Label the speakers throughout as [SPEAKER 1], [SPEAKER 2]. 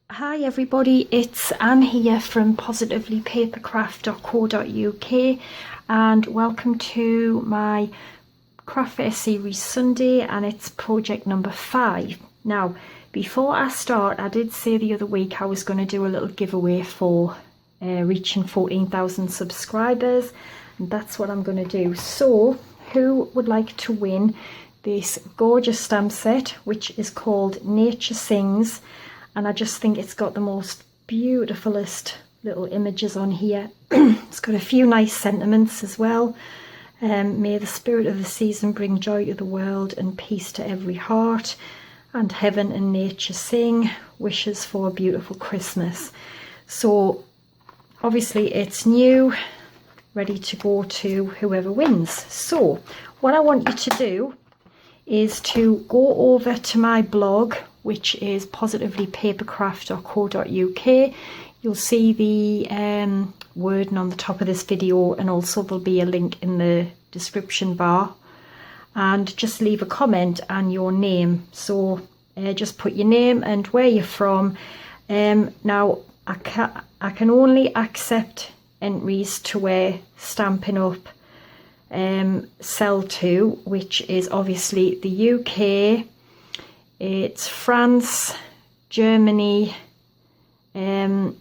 [SPEAKER 1] Hi everybody, it's Anne here from positivelypapercraft.co.uk and welcome to my craft fair series Sunday, and it's project number 5. Now, before I start, I did say the other week I was going to do a little giveaway for reaching 14,000 subscribers, and that's what I'm going to do. So, who would like to win this gorgeous stamp set, which is called Nature Sings? And I just think it's got the most beautifulest little images on here. It's got a few nice sentiments as well. May the spirit of the season bring joy to the world and peace to every heart. And heaven and nature sing, wishes for a beautiful Christmas. So obviously it's new, ready to go to whoever wins. So what I want you to do is to go over to my blog, which is positivelypapercraft.co.uk. You'll see the wording on the top of this video, and also there'll be a link in the description bar. And just leave a comment and your name. So just put your name and where you're from. Now, I can only accept entries to where Stampin' Up sell to, which is obviously the UK, it's France, Germany, the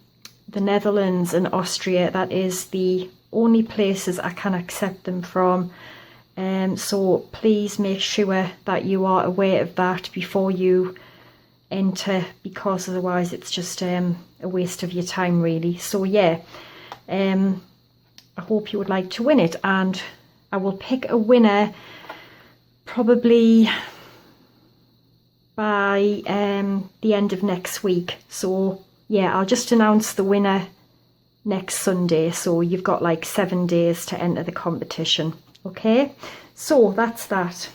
[SPEAKER 1] Netherlands and Austria. That is the only places I can accept them from. So please make sure that you are aware of that before you enter, because otherwise it's just a waste of your time really. So yeah, I hope you would like to win it, and I will pick a winner probably by the end of next week. So yeah, I'll just announce the winner next Sunday, so you've got like 7 days to enter the competition. Okay, so that's that.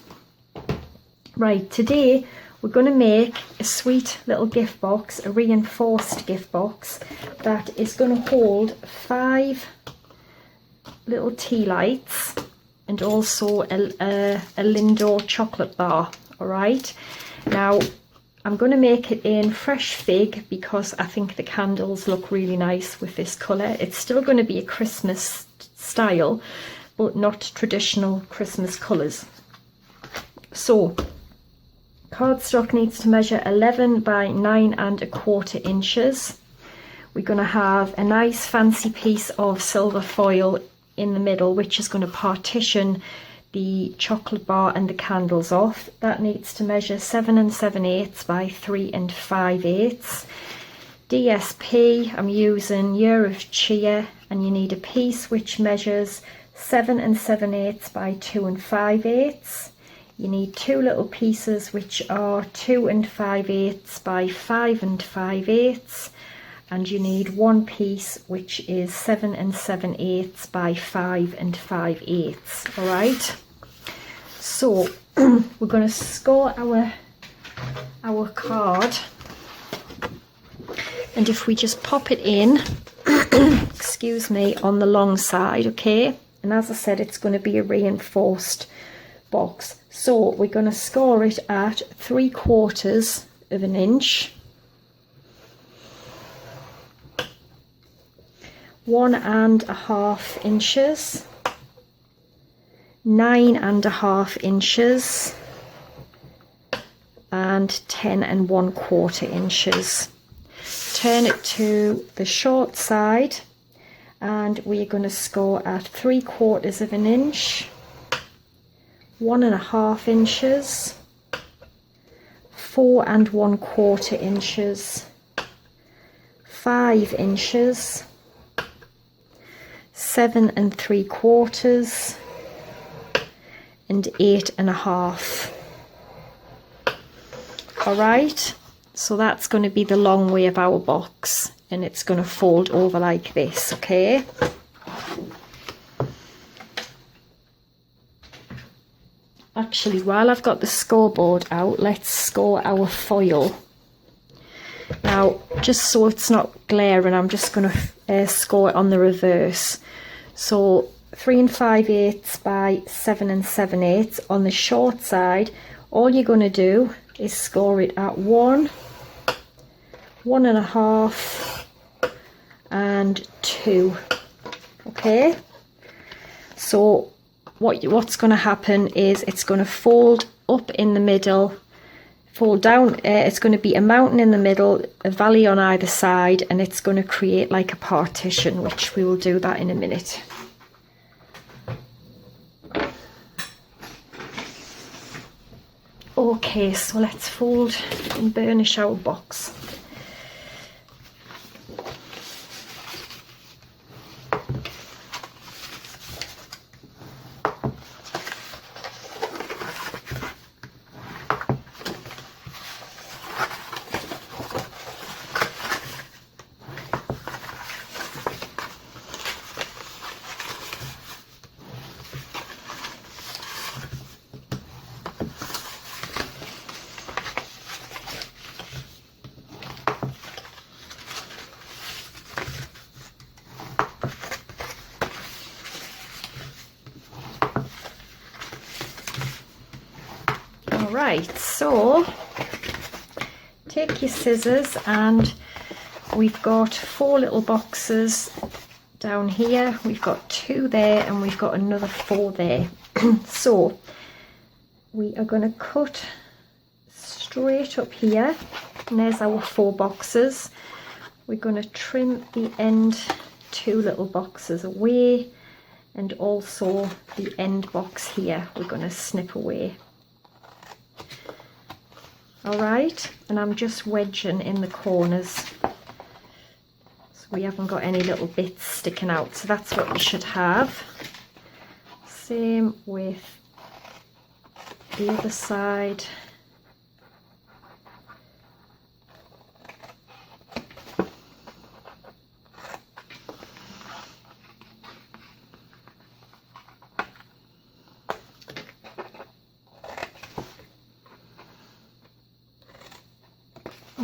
[SPEAKER 1] Right, today we're going to make a sweet little gift box, a reinforced gift box that is going to hold 5 little tea lights and also a Lindor chocolate bar. All right, now I'm going to make it in fresh fig because I think the candles look really nice with this colour. It's still going to be a Christmas style, but not traditional Christmas colours. So cardstock needs to measure 11 by 9¼ inches. We're going to have a nice fancy piece of silver foil in the middle, which is going to partition the chocolate bar and the candles off. That needs to measure 7 7/8 by 3 5/8. DSP, I'm using Year of Cheer, and you need a piece which measures 7 7/8 by 2 5/8. You need 2 little pieces which are 2 5/8 by 5 5/8. And you need 1 piece which is 7 7/8 by 5 5/8. All right, so we're going to score our card, and if we just pop it in excuse me, on the long side. Okay, and as I said, it's going to be a reinforced box, so we're going to score it at 3/4 of an inch, 1 1/2 inches, 9 1/2 inches, and 10 1/4 inches. Turn it to the short side, and we're going to score at 3/4 of an inch, 1 1/2 inches, 4 1/4 inches, 5 inches, 7 3/4, and 8 1/2. All right, so that's going to be the long way of our box, and it's going to fold over like this. Okay, actually, while I've got the scoreboard out, let's score our foil. Now, just so it's not glaring, I'm just going to score it on the reverse. So 3 5/8 by 7 7/8 on the short side. All you're going to do is score it at 1, 1.5 and 2. Okay, so what's going to happen is it's going to fold up in the middle, fold down. It's going to be a mountain in the middle, a valley on either side, and it's going to create like a partition, which we will do that in a minute. Okay, so let's fold and burnish our box. Right, so take your scissors, and we've got 4 little boxes down here, we've got 2 there, and we've got another 4 there. So we are going to cut straight up here, and there's our 4 boxes. We're going to trim the end 2 little boxes away, and also the end box here we're going to snip away. Alright, and I'm just wedging in the corners so we haven't got any little bits sticking out, so that's what you should have. Same with the other side.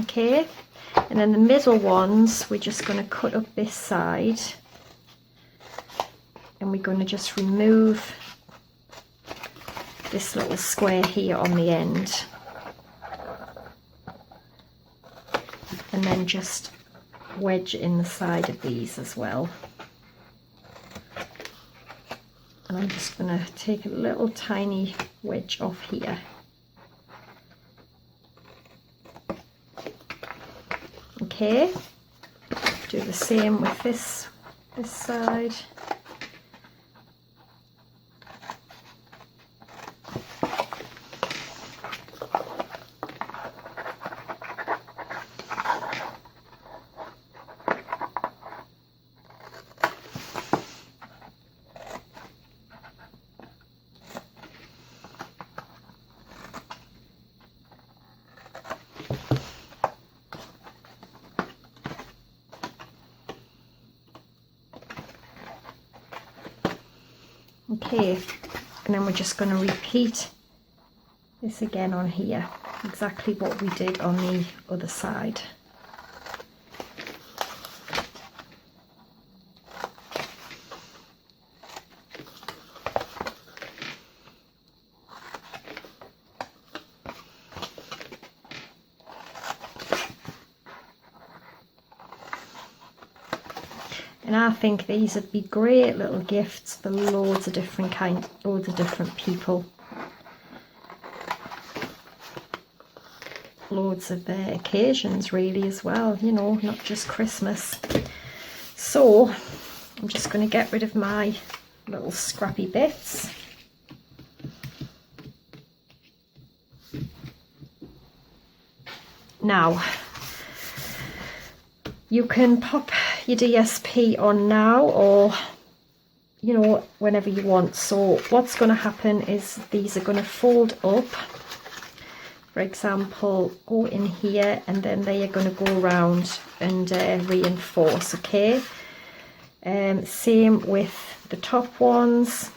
[SPEAKER 1] Okay, and then the middle ones we're just going to cut up this side, and we're going to just remove this little square here on the end, and then just wedge in the side of these as well. And I'm just going to take a little tiny wedge off here. Okay, do the same with this side. Okay, and then we're just going to repeat this again on here, exactly what we did on the other side. And I think these would be great little gifts for loads of different people. Loads of occasions really as well, you know, not just Christmas. So I'm just going to get rid of my little scrappy bits. Now, you can pop your DSP on now, or you know, whenever you want. So what's going to happen is these are going to fold up, for example, go in here, and then they are going to go around and reinforce. Okay, same with the top ones,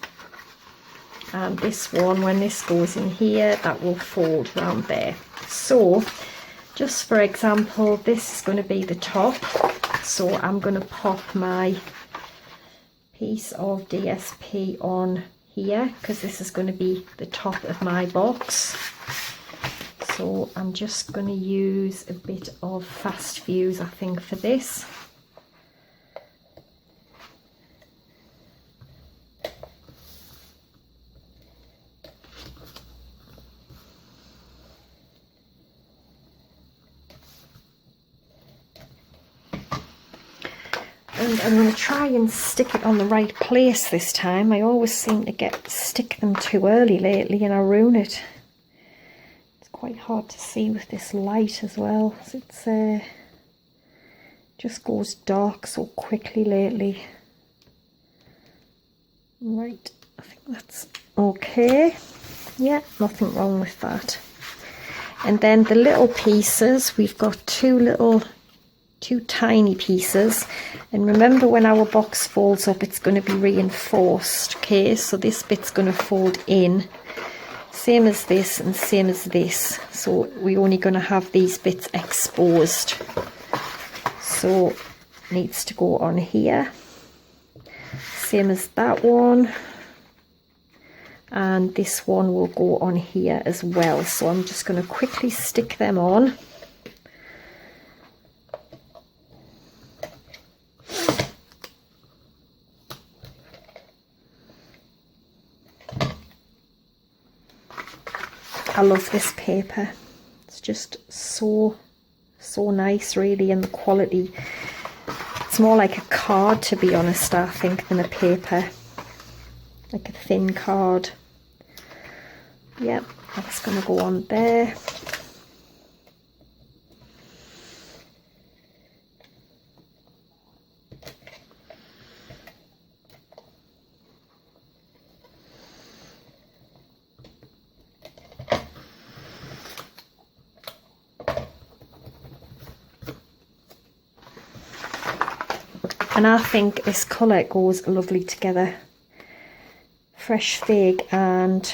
[SPEAKER 1] and this one, when this goes in here, that will fold round there. So just for example, this is going to be the top, so I'm going to pop my piece of DSP on here because this is going to be the top of my box. So So I'm just going to use a bit of fast fuse, I think, for this. And I'm going to try and stick it on the right place this time. I always seem to stick them too early lately and I ruin it. It's quite hard to see with this light as well. It's just goes dark so quickly lately. Right, I think that's okay. Yeah, nothing wrong with that. And then the little pieces, we've got two tiny pieces, and remember when our box folds up it's going to be reinforced, okay? So this bit's going to fold in, same as this and same as this, so we're only going to have these bits exposed. So needs to go on here, same as that one, and this one will go on here as well. So I'm just going to quickly stick them on. I love this paper. It's just so nice really, and the quality. It's more like a card, to be honest, I think, than a paper. Like a thin card. Yep, that's going to go on there. And I think this colour goes lovely together. Fresh fig and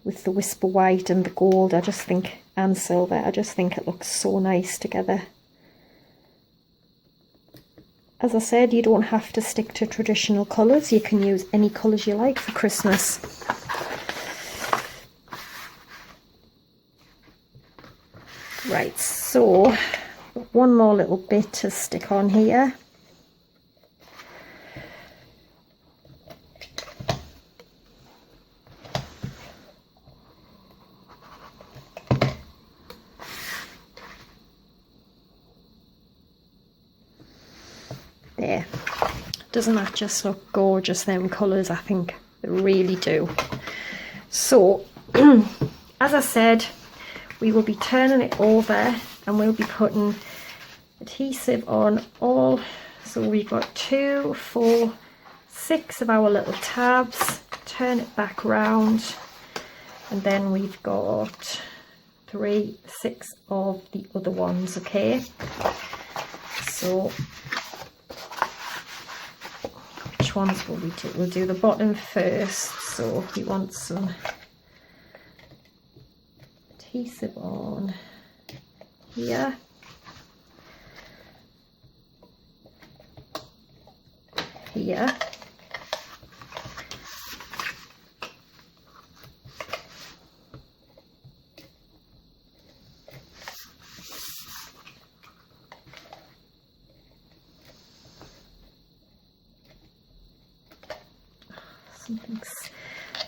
[SPEAKER 1] with the whisper white and the gold, I just think, and silver, I just think it looks so nice together. As I said, you don't have to stick to traditional colours. You can use any colours you like for Christmas. Right, so one more little bit to stick on here. There. Doesn't that just look gorgeous, them colours? I think they really do. So, as I said, we will be turning it over and we'll be putting adhesive on all. So we've got 2, 4, 6 of our little tabs. Turn it back round, and then we've got 3, 6 of the other ones, okay? So which ones will we do? We'll do the bottom first. So we want some adhesive on here. Here.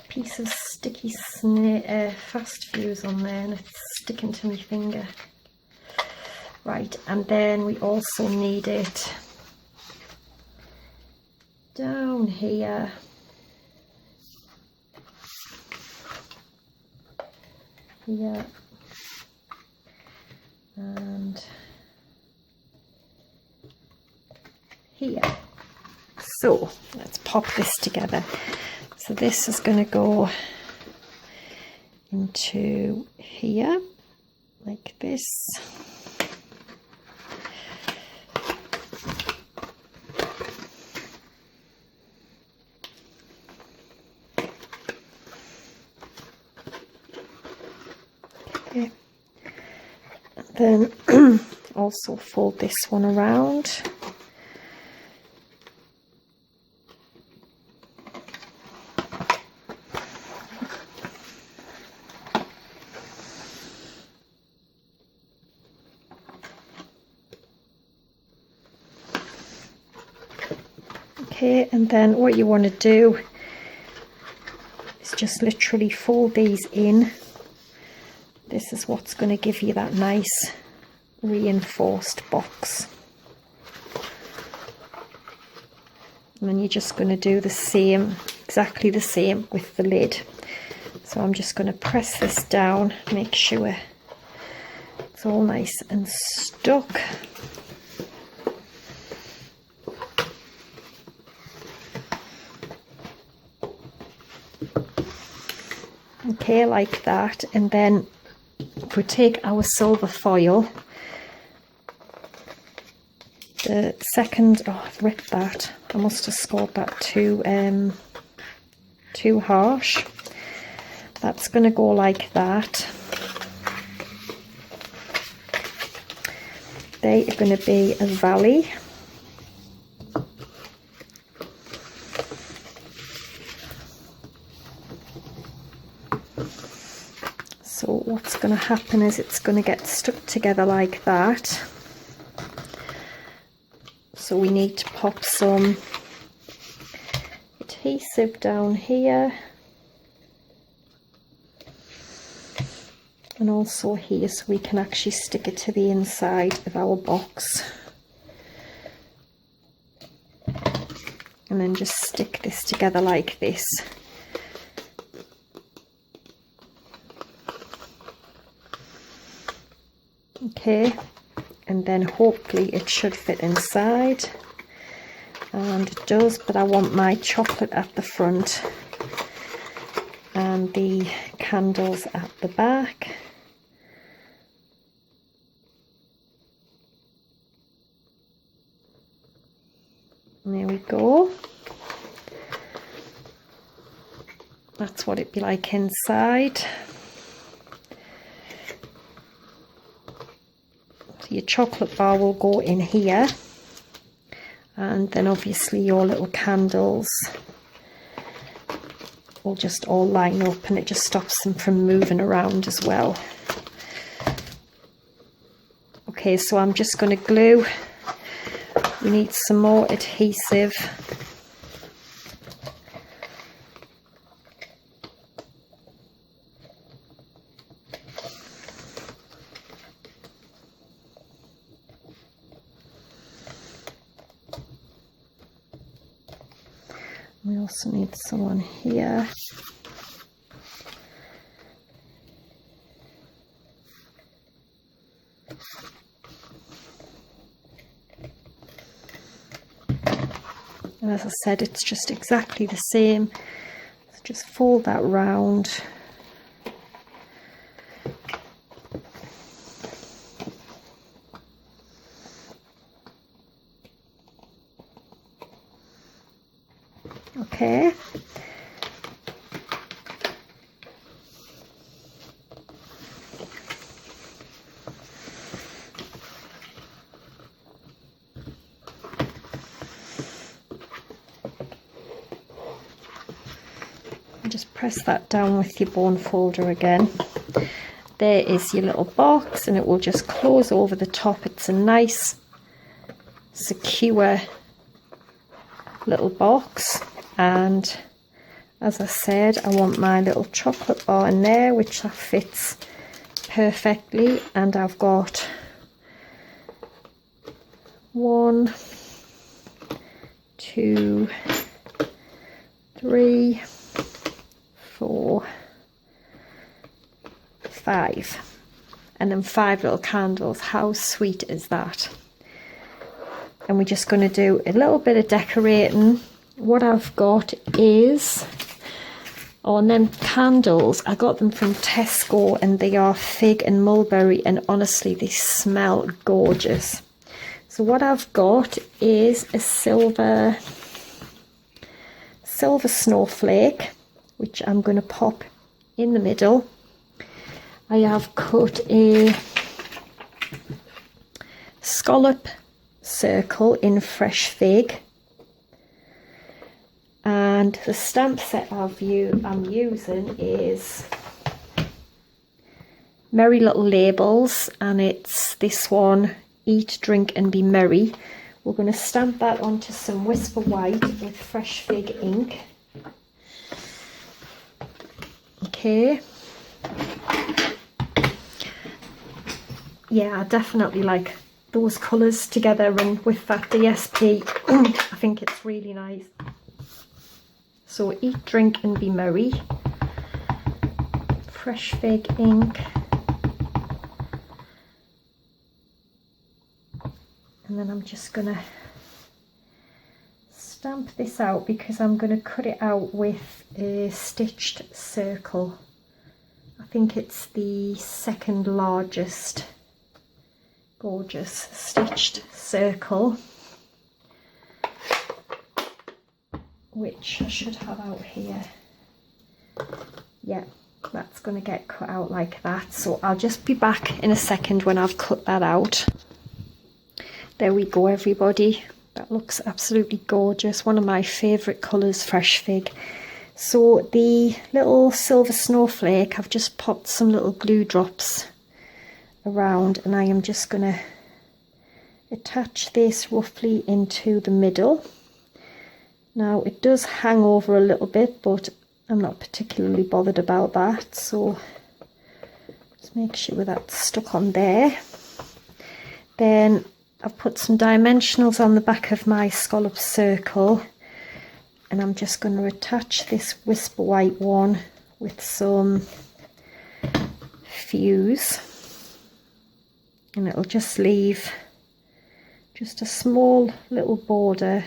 [SPEAKER 1] Piece of sticky fast fuse on there and it's sticking to my finger. Right, and then we also need it down here. Here. And here. So let's pop this together. So this is going to go into here like this. Okay. And then also fold this one around. Okay, and then what you want to do is just literally fold these in. This is what's going to give you that nice reinforced box. And then you're just going to do the same, exactly the same with the lid. So I'm just going to press this down, make sure it's all nice and stuck. Okay, like that. And then if we take our silver foil, the second, oh, I've ripped that. I must have scored that too harsh. That's going to go like that. They are going to be a valley. So what's going to happen is it's going to get stuck together like that. So we need to pop some adhesive down here and also here, so we can actually stick it to the inside of our box. And then just stick this together like this. Okay, and then hopefully it should fit inside, and it does, but I want my chocolate at the front and the candles at the back. And there we go. That's what it'd be like inside. Your chocolate bar will go in here, and then obviously your little candles will just all line up, and it just stops them from moving around as well. Okay, so I'm just going to glue. We need some more adhesive. We also need some on here. And as I said, it's just exactly the same. So just fold that round. Okay. And just press that down with your bone folder again. There is your little box, and it will just close over the top. It's a nice, secure little box. And as I said, I want my little chocolate bar in there, which that fits perfectly. And I've got 1, 2, 3, 4, 5, and then 5 little candles. How sweet is that? And we're just going to do a little bit of decorating. What I've got is, on them candles, I got them from Tesco, and they are fig and mulberry, and honestly they smell gorgeous. So what I've got is a silver snowflake, which I'm going to pop in the middle. I have cut a scallop circle in fresh fig. And the stamp set I'm using is Merry Little Labels, and it's this one, Eat, Drink and Be Merry, We're going to stamp that onto some Whisper White with Fresh Fig ink. Okay. Yeah, I definitely like those colours together, and with that DSP, I think it's really nice. So eat, drink and be merry. Fresh Fig ink. And then I'm just going to stamp this out because I'm going to cut it out with a stitched circle. I think it's the second largest. Gorgeous stitched circle, which I should have out here. Yeah, that's going to get cut out like that. So I'll just be back in a second when I've cut that out. There we go, everybody. That looks absolutely gorgeous. One of my favourite colours, Fresh Fig. So the little silver snowflake, I've just popped some little glue drops around, and I am just going to attach this roughly into the middle. Now it does hang over a little bit, but I'm not particularly bothered about that, so just make sure that's stuck on there. Then I've put some dimensionals on the back of my scallop circle, and I'm just going to attach this Whisper White one with some fuse. And it'll just leave just a small little border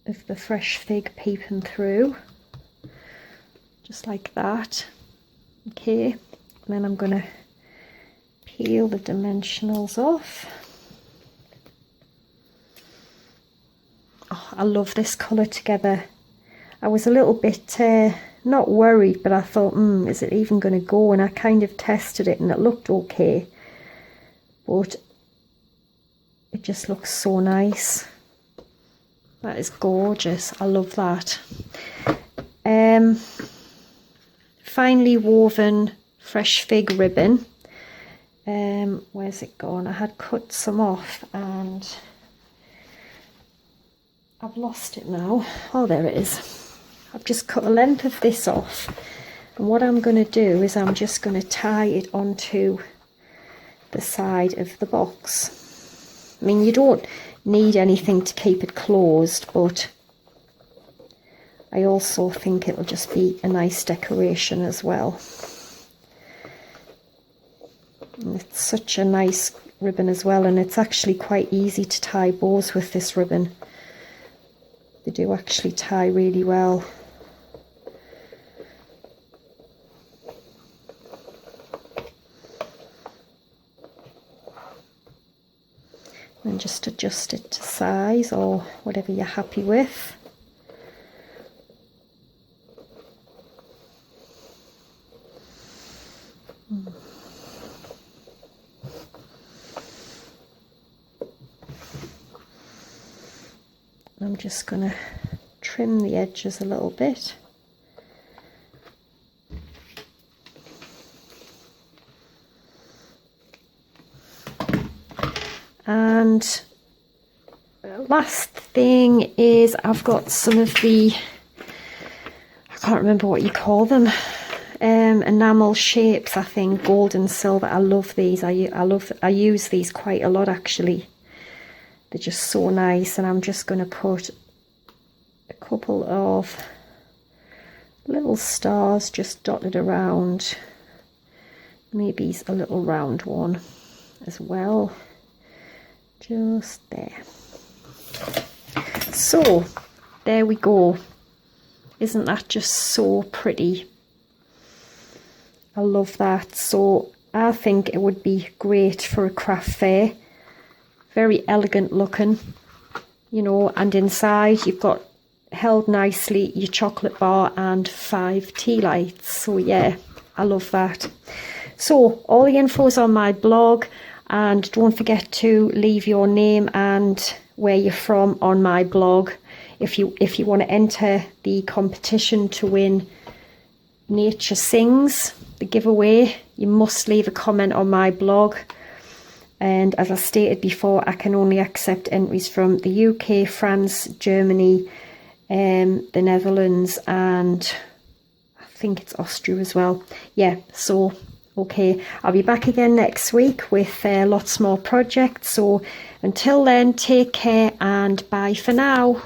[SPEAKER 1] of the Fresh Fig peeping through, just like that. Okay, and then I'm going to peel the dimensionals off. Oh, I love this colour together. I was a little bit not worried, but I thought, is it even going to go? And I kind of tested it and it looked okay, but it just looks so nice. That is gorgeous. I love that. Finely woven Fresh Fig ribbon. Where's it gone? I had cut some off and I've lost it now. Oh, there it is. I've just cut a length of this off, and what I'm going to do is I'm just going to tie it onto the side of the box. I mean, you don't need anything to keep it closed, but I also think it'll just be a nice decoration as well. And it's such a nice ribbon as well, and it's actually quite easy to tie bows with this ribbon. They do actually tie really well. And just adjust it to size or whatever you're happy with. I'm just going to trim the edges a little bit. And last thing is I've got some of the, I can't remember what you call them, enamel shapes, I think, gold and silver. I love these. I use these quite a lot actually. They're just so nice, and I'm just going to put a couple of little stars just dotted around, maybe a little round one as well, just there. So there we go. Isn't that just so pretty? I love that. So I think it would be great for a craft fair. Very elegant looking, you know, and inside you've got held nicely your chocolate bar and 5 tea lights. So yeah, I love that. So all the info is on my blog, and don't forget to leave your name and where you're from on my blog. If you want to enter the competition to win Nature Sings, the giveaway, you must leave a comment on my blog. And as I stated before, I can only accept entries from the UK, France, Germany, the Netherlands, and I think it's Austria as well. Yeah, so okay, I'll be back again next week with lots more projects. So until then, take care and bye for now.